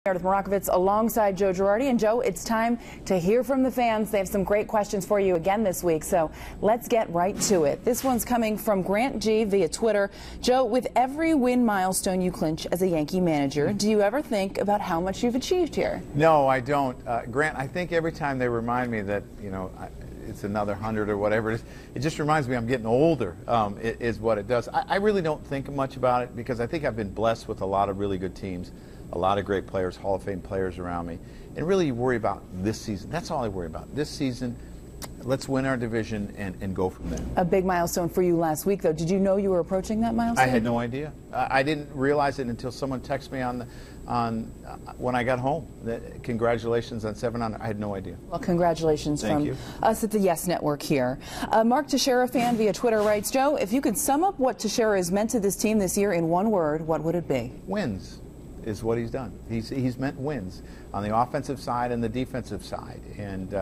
Meredith Morakovitz alongside Joe Girardi. And Joe, it's time to hear from the fans. They have some great questions for you again this week, so let's get right to it. This one's coming from Grant G via Twitter. Joe, with every win milestone you clinch as a Yankee manager, do you ever think about how much you've achieved here? No, I don't. Grant, I think every time they remind me that, it's another 100 or whatever it is, it just reminds me I'm getting older, is what it does. I really don't think much about it because I think I've been blessed with a lot of really good teams, a lot of great players, Hall of Fame players around me. And really you worry about this season. That's all I worry about. This season, let's win our division and go from there. A big milestone for you last week, though. Did you know you were approaching that milestone? I had no idea. I didn't realize it until someone texted me on when I got home. Congratulations on 700. I had no idea. Well, congratulations Thank from us at the Yes Network here. Mark Teixeira fan via Twitter writes, Joe, if you could sum up what Teixeira has meant to this team this year in one word, what would it be? Wins is what he's done. He's meant wins on the offensive side and the defensive side. And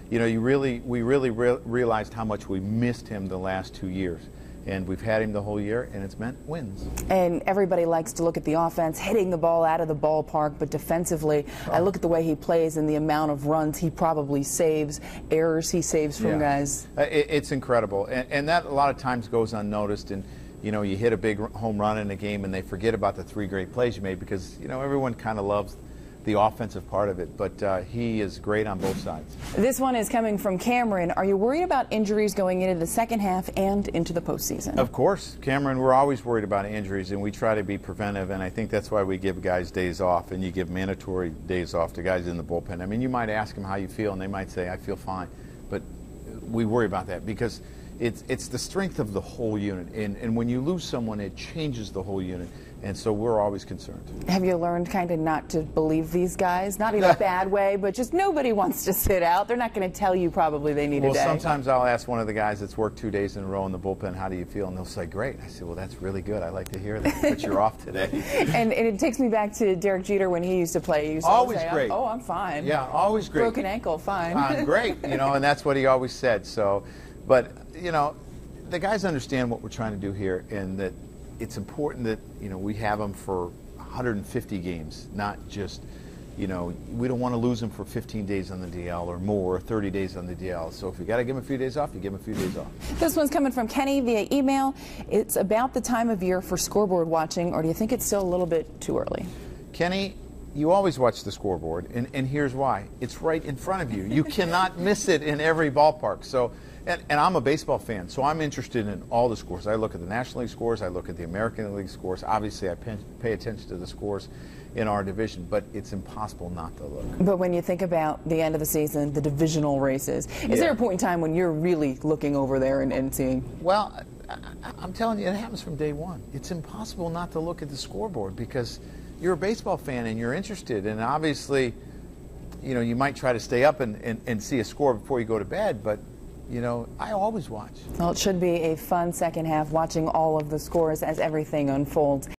we really realized how much we missed him the last 2 years. And we've had him the whole year, and it's meant wins. And everybody likes to look at the offense, hitting the ball out of the ballpark, but defensively, I look at the way he plays and the amount of runs he probably saves, errors he saves from guys. It's incredible, and that a lot of times goes unnoticed. And you hit a big home run in a game, and they forget about the 3 great plays you made because everyone kind of loves the offensive part of it, but he is great on both sides. This one is coming from Cameron. Are you worried about injuries going into the second half and into the postseason? Of course, Cameron, we're always worried about injuries, and we try to be preventive, and I think that's why we give guys days off, and you give mandatory days off to guys in the bullpen. I mean, you might ask them how you feel, and they might say, I feel fine, but we worry about that because it's the strength of the whole unit, and when you lose someone, it changes the whole unit. And so we're always concerned. Have you learned kind of not to believe these guys? Not in a bad way, but just nobody wants to sit out. They're not going to tell you probably they need a day. Well, sometimes I'll ask one of the guys that's worked 2 days in a row in the bullpen, how do you feel? And they'll say, great. I said, well, that's really good. I like to hear that, but you're off today. And it takes me back to Derek Jeter when he used to play. He used to always say, great. I'm fine. Yeah, always great. Broken ankle, fine. I'm great, and that's what he always said. So, but, the guys understand what we're trying to do here, and that it's important that we have them for 150 games, not just we don't want to lose them for 15 days on the DL or more, or 30 days on the DL. So if you got to give them a few days off, you give them a few days off. This one's coming from Kenny via email. It's about the time of year for scoreboard watching, or do you think it's still a little bit too early? Kenny, you always watch the scoreboard, and here's why. It's right in front of you. You cannot miss it in every ballpark. So. And I'm a baseball fan, so I'm interested in all the scores. I look at the National League scores, I look at the American League scores. Obviously, I pay attention to the scores in our division, but it's impossible not to look. But when you think about the end of the season, the divisional races, is there a point in time when you're really looking over there and seeing? Well, I'm telling you, it happens from day one. It's impossible not to look at the scoreboard because you're a baseball fan and you're interested, and obviously, you might try to stay up and see a score before you go to bed, but I always watch. Well, it should be a fun second half watching all of the scores as everything unfolds.